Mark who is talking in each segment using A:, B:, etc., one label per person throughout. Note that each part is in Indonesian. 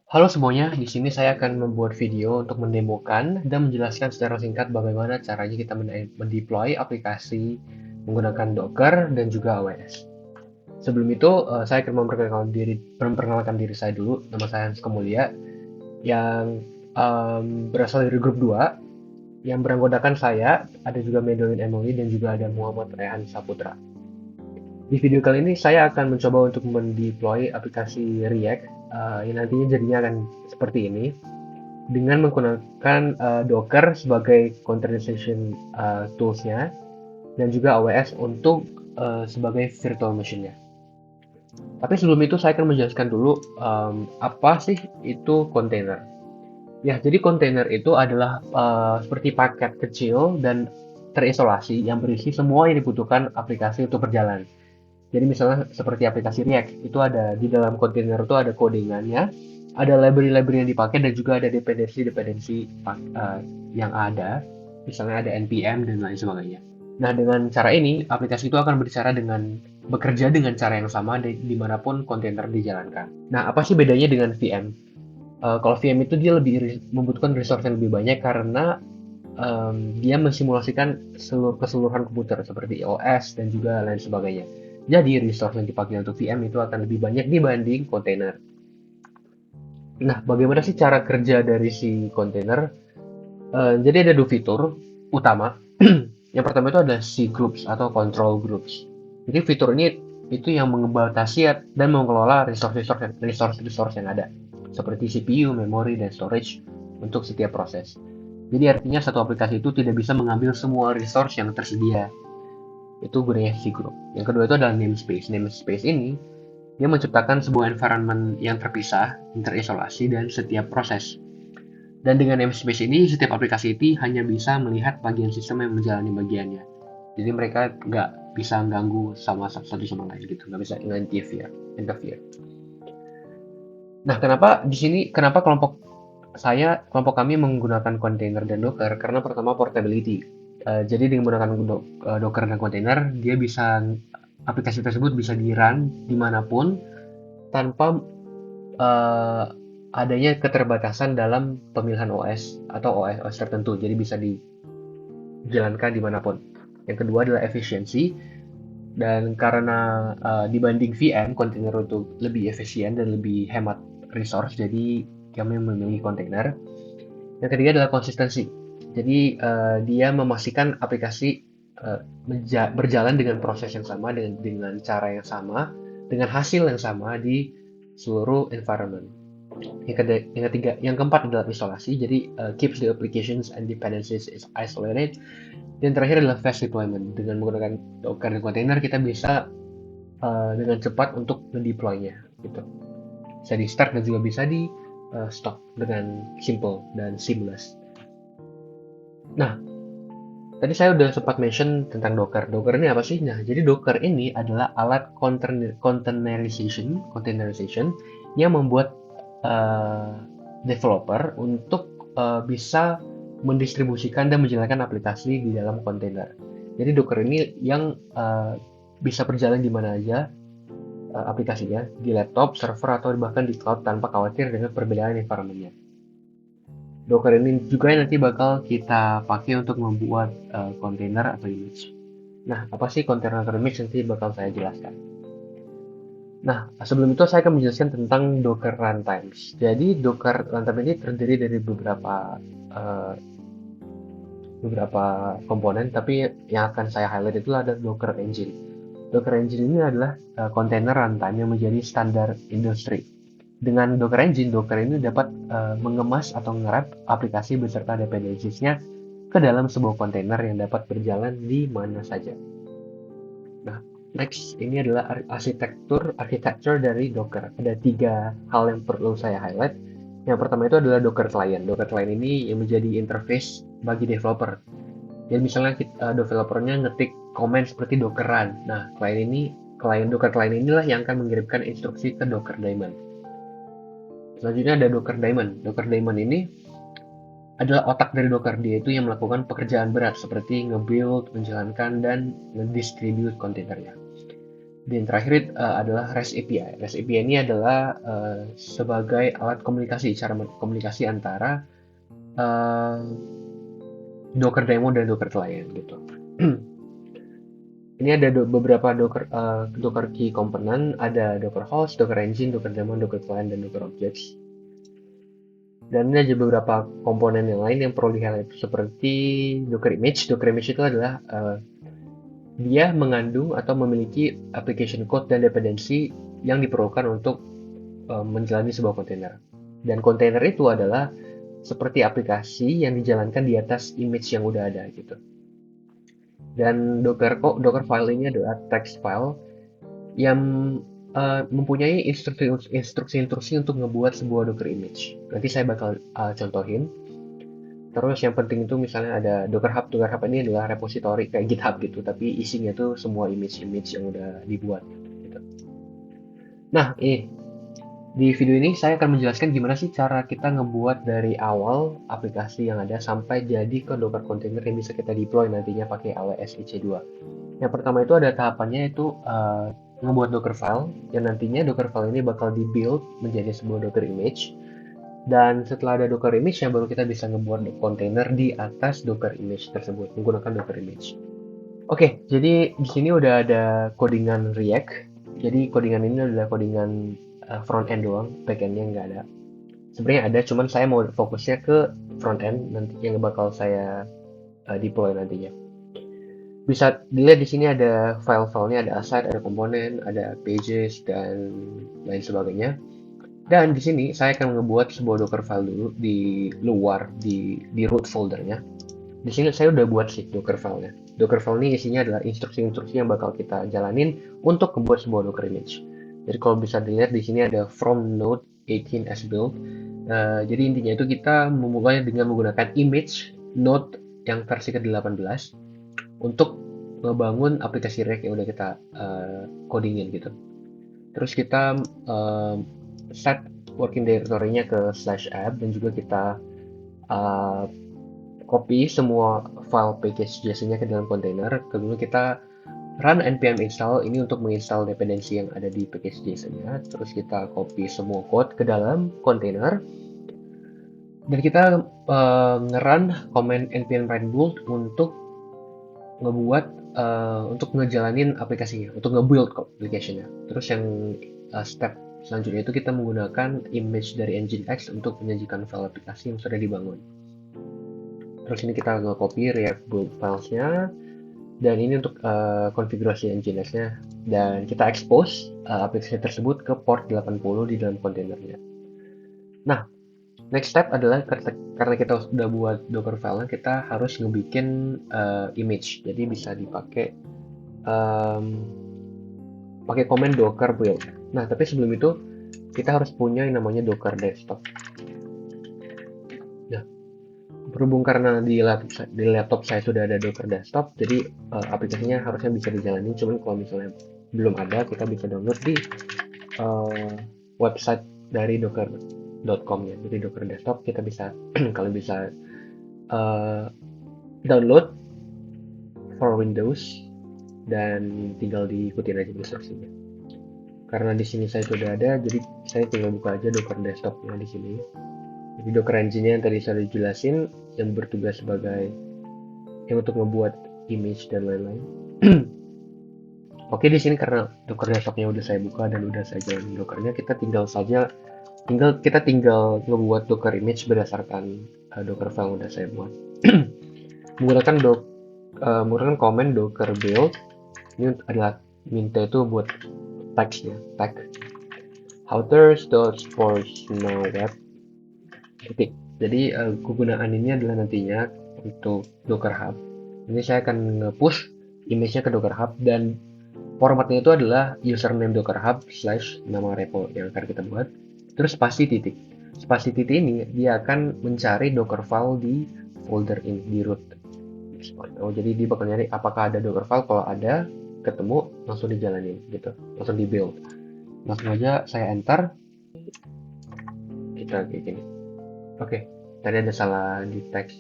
A: Halo semuanya, di sini saya akan membuat video untuk mendemokan dan menjelaskan secara singkat bagaimana caranya kita mendeploy aplikasi menggunakan Docker dan juga AWS. Sebelum itu, saya akan memperkenalkan diri saya dulu. Nama saya Hans Kemulia, yang berasal dari grup 2, yang beranggotakan saya, ada juga Medolin Emily, dan juga ada Muhammad Rehan Saputra. Di video kali ini saya akan mencoba untuk mendeploy aplikasi React, yang nantinya jadinya akan seperti ini dengan menggunakan Docker sebagai containerization tools-nya dan juga AWS untuk sebagai virtual machine-nya. Tapi sebelum itu saya akan menjelaskan dulu apa sih itu container. Ya, jadi container itu adalah seperti paket kecil dan terisolasi yang berisi semua yang dibutuhkan aplikasi untuk berjalan. Jadi misalnya seperti aplikasi React, itu ada di dalam kontainer itu ada codingannya, ada library-library yang dipakai dan juga ada dependensi-dependensi yang ada, misalnya ada npm dan lain sebagainya. Nah, dengan cara ini, aplikasi itu akan bekerja dengan cara yang sama dimanapun kontainer dijalankan. Nah, apa sih bedanya dengan VM? Kalau VM itu dia membutuhkan resource yang lebih banyak karena dia mensimulasikan keseluruhan komputer seperti OS dan juga lain sebagainya. Jadi resource yang dipakai untuk VM itu akan lebih banyak dibanding kontainer. Nah, bagaimana sih cara kerja dari si kontainer? Jadi ada dua fitur utama. Yang pertama itu ada si groups atau control groups. Jadi fitur ini itu yang membatasi dan mengelola resource yang ada, seperti CPU, memori, dan storage untuk setiap proses. Jadi artinya satu aplikasi itu tidak bisa mengambil semua resource yang tersedia. Itu gunanya si group. Yang kedua itu adalah namespace. Namespace ini dia menciptakan sebuah environment yang terpisah, terisolasi, dan setiap proses. Dan dengan namespace ini, setiap aplikasi itu hanya bisa melihat bagian sistem yang menjalani bagiannya. Jadi mereka nggak bisa ganggu sama satu sama lain gitu, nggak bisa interfere. Nah, kenapa kelompok kami menggunakan container dan Docker? Karena pertama portability. Jadi dengan menggunakan Docker dan container, aplikasi tersebut bisa di-run dimanapun tanpa eh, adanya keterbatasan dalam pemilihan OS atau OS tertentu. Jadi bisa dijalankan dimanapun. Yang kedua adalah efisiensi. Dan karena dibanding VM, kontainer itu lebih efisien dan lebih hemat resource, jadi kami memilih kontainer. Yang ketiga adalah konsistensi. Jadi dia memastikan aplikasi berjalan dengan proses yang sama, dengan cara yang sama, dengan hasil yang sama di seluruh environment. Yang keempat adalah isolasi. Jadi keeps the applications and dependencies is isolated. Dan terakhir adalah fast deployment. Dengan menggunakan Docker dan container kita bisa dengan cepat untuk mendeploy-nya gitu. Bisa di start dan juga bisa di stop dengan simple dan seamless. Nah, tadi saya udah sempat mention tentang Docker. Docker ini apa sih? Nah, jadi Docker ini adalah alat containerization yang membuat uh, developer untuk bisa mendistribusikan dan menjalankan aplikasi di dalam kontainer. Jadi Docker ini yang bisa berjalan di mana aja aplikasinya, di laptop, server, atau bahkan di cloud tanpa khawatir dengan perbedaan environment-nya. Docker ini juga nanti bakal kita pakai untuk membuat kontainer atau image. Nah, apa sih kontainer atau image nanti bakal saya jelaskan. Nah, sebelum itu saya akan menjelaskan tentang Docker runtimes. Jadi Docker runtime ini terdiri dari uh, beberapa komponen, tapi yang akan saya highlight itu ada Docker Engine. Docker Engine ini adalah kontainer runtime yang menjadi standar industri. Dengan Docker Engine, Docker ini dapat mengemas atau ngerap aplikasi beserta dependencies-nya ke dalam sebuah kontainer yang dapat berjalan di mana saja. Nah, next ini adalah arsitektur dari Docker. Ada tiga hal yang perlu saya highlight. Yang pertama itu adalah Docker Client. Docker Client ini yang menjadi interface bagi developer. Jadi misalnya developernya ngetik komen seperti Docker run. Nah, Docker Client inilah yang akan mengirimkan instruksi ke Docker Daemon. Selanjutnya ada Docker Daemon. Docker Daemon ini adalah otak dari Docker. Dia itu yang melakukan pekerjaan berat seperti nge-build, menjalankan, dan nge-distribute kontainernya. Dan terakhir adalah REST API. REST API ini adalah sebagai alat komunikasi, cara komunikasi antara uh, Docker Daemon dan Docker Client gitu. Ini ada beberapa Docker key component, ada Docker host, Docker engine, Docker daemon, Docker client, dan Docker objects. Dan ini ada beberapa komponen yang lain yang perlu di-highlight seperti Docker image. Docker image itu adalah dia mengandung atau memiliki application code dan dependensi yang diperlukan untuk menjalani sebuah kontainer. Dan kontainer itu adalah seperti aplikasi yang dijalankan di atas image yang udah ada gitu. Dan Docker file ini adalah text file yang mempunyai instruksi-instruksi untuk ngebuat sebuah Docker image. Nanti saya bakal contohin. Terus yang penting itu misalnya ada Docker Hub. Docker Hub ini adalah repository kayak GitHub gitu, tapi isinya tuh semua image-image yang udah dibuat. Gitu. Nah, di video ini saya akan menjelaskan gimana sih cara kita ngebuat dari awal aplikasi yang ada sampai jadi ke Docker container yang bisa kita deploy nantinya pakai AWS EC2. Yang pertama itu ada tahapannya itu ngebuat Docker file, yang nantinya Docker file ini bakal di-build menjadi sebuah Docker image. Dan setelah ada Docker image, yang baru kita bisa ngebuat container di atas Docker image tersebut menggunakan Docker image. Oke, jadi di sini udah ada codingan React. Jadi codingan ini adalah codingan front end doang, back endnya nggak ada. Sebenarnya ada, cuman saya mau fokusnya ke front end nanti yang bakal saya deploy nantinya. Bisa dilihat di sini ada file-filenya, ada asset, ada komponen, ada pages, dan lain sebagainya. Dan di sini saya akan ngebuat sebuah Docker file dulu di luar di root foldernya. Di sini saya udah buat sih Docker filenya. Docker file ini isinya adalah instruksi-instruksi yang bakal kita jalanin untuk membuat sebuah Docker image. Jadi kalau bisa dilihat di sini ada from node 18 as build. Jadi intinya itu kita memulai dengan menggunakan image node yang versi ke-18 untuk ngebangun aplikasi React yang udah kita codingin gitu. Terus kita set working directory-nya ke /app dan juga kita copy semua file package JSON-nya ke dalam kontainer. Kemudian kita run npm install ini untuk menginstal dependensi yang ada di package JSON-nya. Terus kita copy semua code ke dalam kontainer. Dan kita nge-run command npm run build untuk ngebuat untuk ngejalanin aplikasinya, untuk nge-build application-nya. Terus yang step selanjutnya itu kita menggunakan image dari Nginx untuk menyajikan file aplikasi yang sudah dibangun. Terus ini kita nge-copy React build filesnya, dan ini untuk konfigurasi Nginx-nya. Dan kita expose aplikasi tersebut ke port 80 di dalam kontainernya. Nah, next step adalah karena kita sudah buat Docker file, kita harus ngebikin image. Jadi bisa dipakai pakai command docker build. Nah, tapi sebelum itu kita harus punya yang namanya Docker desktop. Nah, berhubung karena di laptop saya sudah ada Docker desktop, jadi aplikasinya harusnya bisa dijalani. Cuman kalau misalnya belum ada, kita bisa download di website dari docker.com ya. Jadi Docker desktop kita bisa kalian bisa download for Windows dan tinggal diikutin aja instruksinya. Karena di sini saya sudah ada, jadi saya tinggal buka aja Docker desktopnya di sini. Jadi Docker engine-nya yang tadi saya jelasin, yang bertugas sebagai yang untuk membuat image dan lain-lain. Oke, di sini karena Docker desktopnya udah saya buka dan udah saya jalanin Dockernya, kita tinggal membuat Docker image berdasarkan Docker file yang udah saya buat. menggunakan command docker build. Ini adalah minta itu buat text-nya, tag houters.force.now-web. Jadi kegunaan ini adalah nantinya untuk Docker Hub. Ini saya akan nge-push image-nya ke Docker Hub, dan formatnya itu adalah username Docker Hub / nama repo yang akan kita buat, terus spasi titik. Spasi titik ini dia akan mencari Docker file di folder ini di root. Jadi dia bakal nyari apakah ada Docker file. Kalau ada, ketemu, langsung dijalanin gitu, langsung di build. Langsung aja saya enter, kita kayak gini. Oke, tadi ada salah di teks,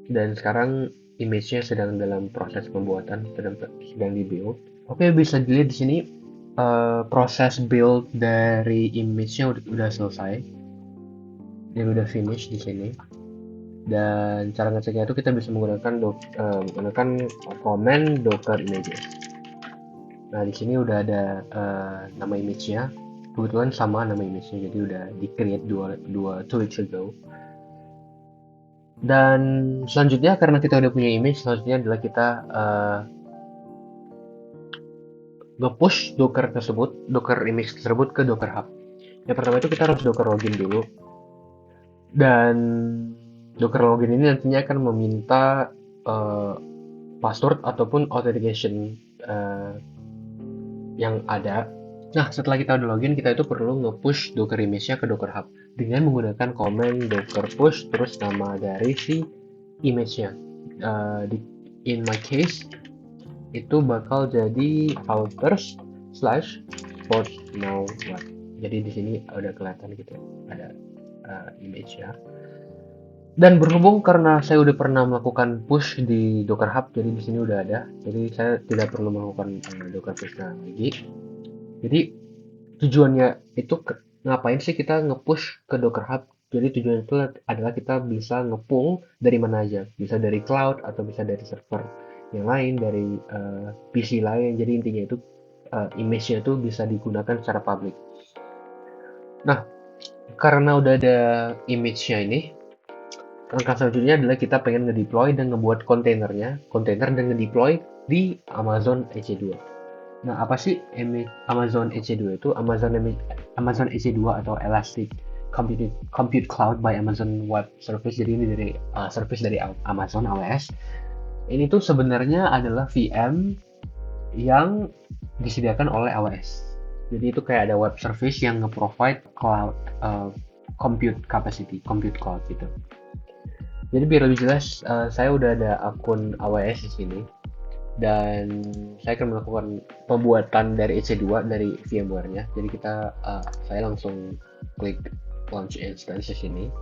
A: dan sekarang image-nya sedang dalam proses pembuatan, sedang di build. Oke, bisa dilihat di sini proses build dari image-nya udah selesai, jadi udah finish di sini. Dan cara ngeceknya itu kita bisa menggunakan komen docker images. Nah, di sini udah ada nama image-nya. Kebetulan sama nama image-nya, jadi udah di-create 2 weeks ago. Dan selanjutnya, karena kita udah punya image, selanjutnya adalah kita nge-push Docker image tersebut ke Docker Hub. Yang pertama itu kita harus Docker login dulu. Dan Docker login ini nantinya akan meminta password ataupun authentication yang ada. Nah, setelah kita udah login, kita itu perlu nge-push Docker image-nya ke Docker Hub dengan menggunakan command docker push terus nama dari si image-nya. In my case, itu bakal jadi alters/sportsnowweb. Jadi di sini udah kelihatan gitu, ada image-nya. Dan berhubung karena saya udah pernah melakukan push di Docker Hub, jadi di sini udah ada. Jadi saya tidak perlu melakukan Docker push lagi. Jadi tujuannya itu ngapain sih kita nge-push ke Docker Hub? Jadi tujuannya itu adalah kita bisa nge-pull dari mana aja. Bisa dari cloud atau bisa dari server yang lain, dari PC lain. Jadi intinya itu image-nya itu bisa digunakan secara public. Nah, karena udah ada image-nya ini, langkah selanjutnya adalah kita pengen ngedeploy dan ngebuat kontainer dan ngedeploy di Amazon EC2. Nah, apa sih Amazon EC2 itu? Amazon EC2 atau Elastic Compute Cloud by Amazon Web Service. Jadi ini dari service dari Amazon AWS. Ini tuh sebenarnya adalah VM yang disediakan oleh AWS. Jadi itu kayak ada web service yang nge-provide cloud compute capacity, compute cloud gitu. Jadi biar lebih jelas, saya udah ada akun AWS di sini. Dan saya akan melakukan pembuatan dari EC2 dari VMware-nya. Jadi saya langsung klik launch instance di sini.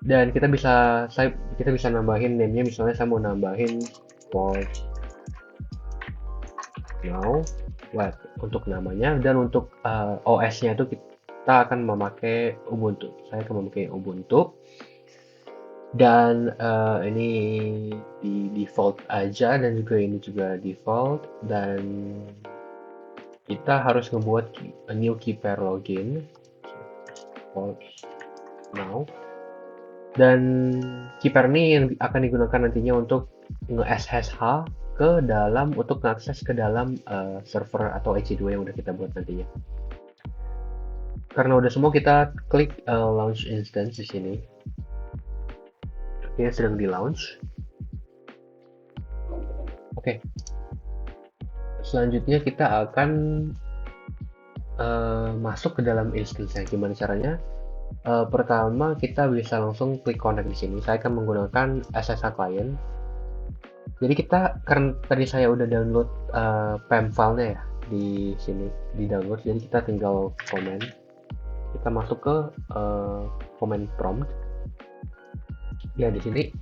A: Dan kita bisa nambahin name-nya, misalnya saya mau nambahin Sports Now Web untuk namanya, dan untuk OS-nya itu kita akan memakai Ubuntu. Saya akan memakai Ubuntu. Dan ini di default aja, dan juga ini juga default, dan kita harus ngebuat a new key pair login now, dan key pair ini yang akan digunakan nantinya untuk nge-SSH ke dalam, untuk mengakses ke dalam server atau EC2 yang udah kita buat nantinya. Karena udah semua, kita klik launch instance di sini. Ini sedang di launch. Oke. Selanjutnya kita akan masuk ke dalam instance-nya. Gimana caranya? Pertama kita bisa langsung klik connect di sini. Saya akan menggunakan SSH client. Jadi karena tadi saya udah download PEM filenya ya di sini, di download. Jadi kita tinggal comment. Kita masuk ke command prompt. Ya, di sini.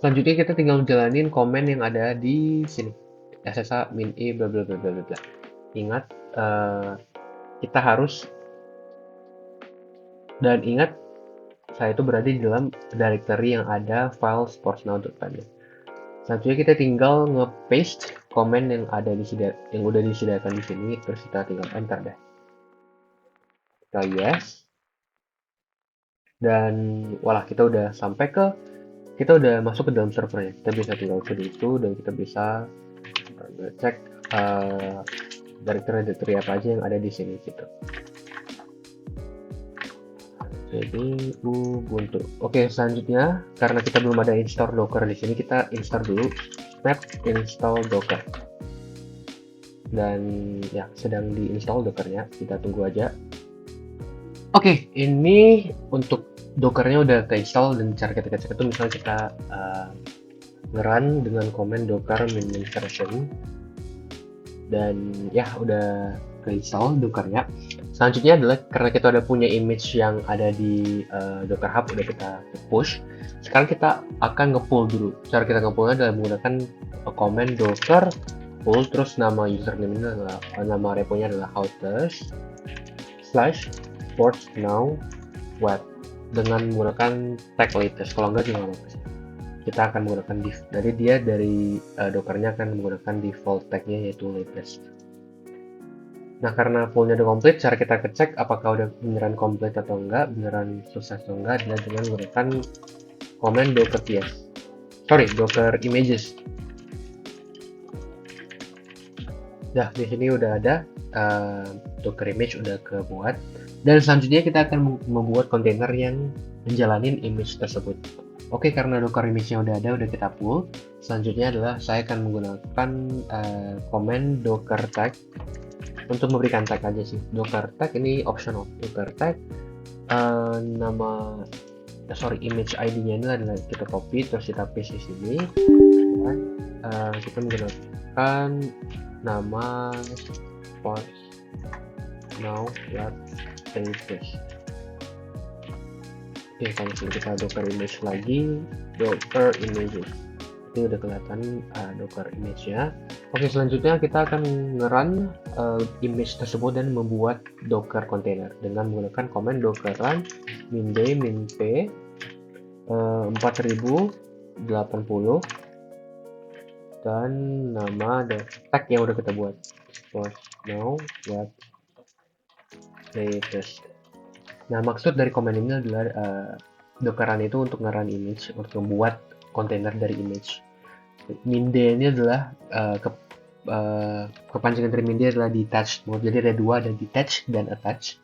A: Selanjutnya kita tinggal jalanin komen yang ada di sini. SSH min i bla bla bla bla bla. Ingat, kita harus, dan ingat, saya itu berada di dalam directory yang ada file sportsnow.py. Selanjutnya kita tinggal nge-paste komen yang udah disediakan di sini, terus kita tinggal enter deh. Kita yes. Dan walah, kita udah masuk ke dalam servernya. Kita bisa tinggal ke itu, dan kita bisa cek directory apa aja yang ada di sini gitu. Jadi Ubuntu. Oke, selanjutnya karena kita belum ada install Docker di sini, kita install dulu snap install Docker. Dan ya, sedang diinstal Dockernya, kita tunggu aja. Oke, ini untuk Dockernya udah keinstall, dan cara kita cek itu misalnya kita nge-run dengan command docker min version, dan ya udah keinstall Dockernya. Selanjutnya adalah karena kita udah punya image yang ada di Docker Hub, udah kita push. Sekarang kita akan nge-pull dulu. Cara kita nge-pullnya adalah menggunakan command docker pull, terus nama username ini adalah nama reponya adalah houters/ports now web dengan menggunakan tag latest. Kalau enggak juga nggak apa-apa sih. Kita akan menggunakan div. Jadi dia dari Dockernya akan menggunakan default tagnya yaitu latest. Nah, karena pullnya udah komplit, cara kita cek apakah udah beneran komplit atau enggak, beneran sukses atau enggak adalah dengan menggunakan command docker images. Nah, di sini udah ada docker image udah kebuat, dan selanjutnya kita akan membuat kontainer yang menjalanin image tersebut. Oke, karena docker image-nya udah ada, udah kita pull. Selanjutnya adalah saya akan menggunakan command docker tag untuk memberikan tag aja sih. Docker tag ini optional. Docker tag image ID-nya ini adalah kita copy terus kita paste di sini, dan kita menggunakan nama ports now web latest. Oke, kalau kita docker image lagi, docker images, itu udah kelihatan docker image-nya. Oke, selanjutnya kita akan nge-run image tersebut dan membuat docker container dengan menggunakan command docker run min-d min-p 4080 dan nama tag yang udah kita buat ports now web latest. Nah, maksud dari command ini adalah docker run itu untuk nge-run image, untuk membuat kontainer dari image. min-d ini adalah kepanjangan dari min-d adalah detached mode. Jadi ada dua, ada detached dan attached.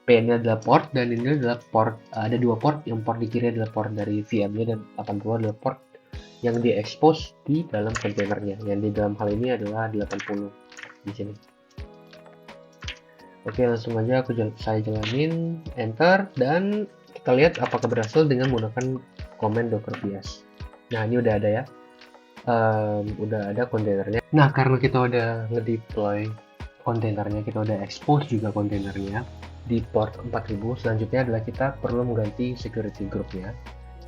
A: P ini adalah port, dan ini adalah port, ada dua port. Yang port di kiri adalah port dari VM-nya, dan 80 adalah port yang di-expose di dalam kontainernya. Yang di dalam hal ini adalah 80 di sini. Oke, langsung aja saya jalanin, enter, dan kita lihat apakah berhasil dengan menggunakan command docker bias. Nah, ini udah ada ya, udah ada kontainernya. Nah, karena kita udah ngedeploy kontainernya, kita udah expose juga kontainernya di port 4000, selanjutnya adalah kita perlu mengganti security groupnya.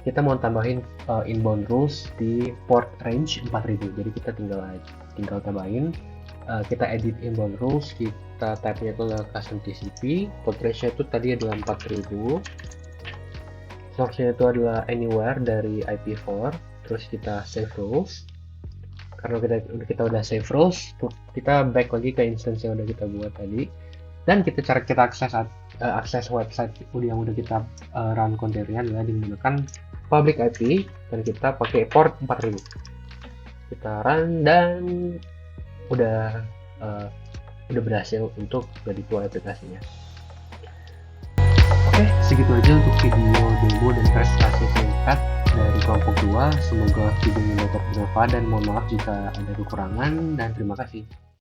A: Kita mau tambahin inbound rules di port range 4000, jadi kita tinggal tambahin, kita edit inbound rules, kita type-nya itu adalah custom TCP, port range-nya itu tadi adalah 4000, source-nya itu adalah anywhere dari IP4, terus kita save rules. Karena kita udah save rules, kita back lagi ke instance yang udah kita buat tadi, dan kita akses website yang udah kita run kontainernya adalah menggunakan public IP, dan kita pakai port 4000. Kita run dan udah berhasil untuk deploy aplikasinya. Oke, segitu aja untuk video demo dan presentasi singkat dari kelompok 2. Semoga videonya dapat bermanfaat, dan mohon maaf jika ada kekurangan, dan terima kasih.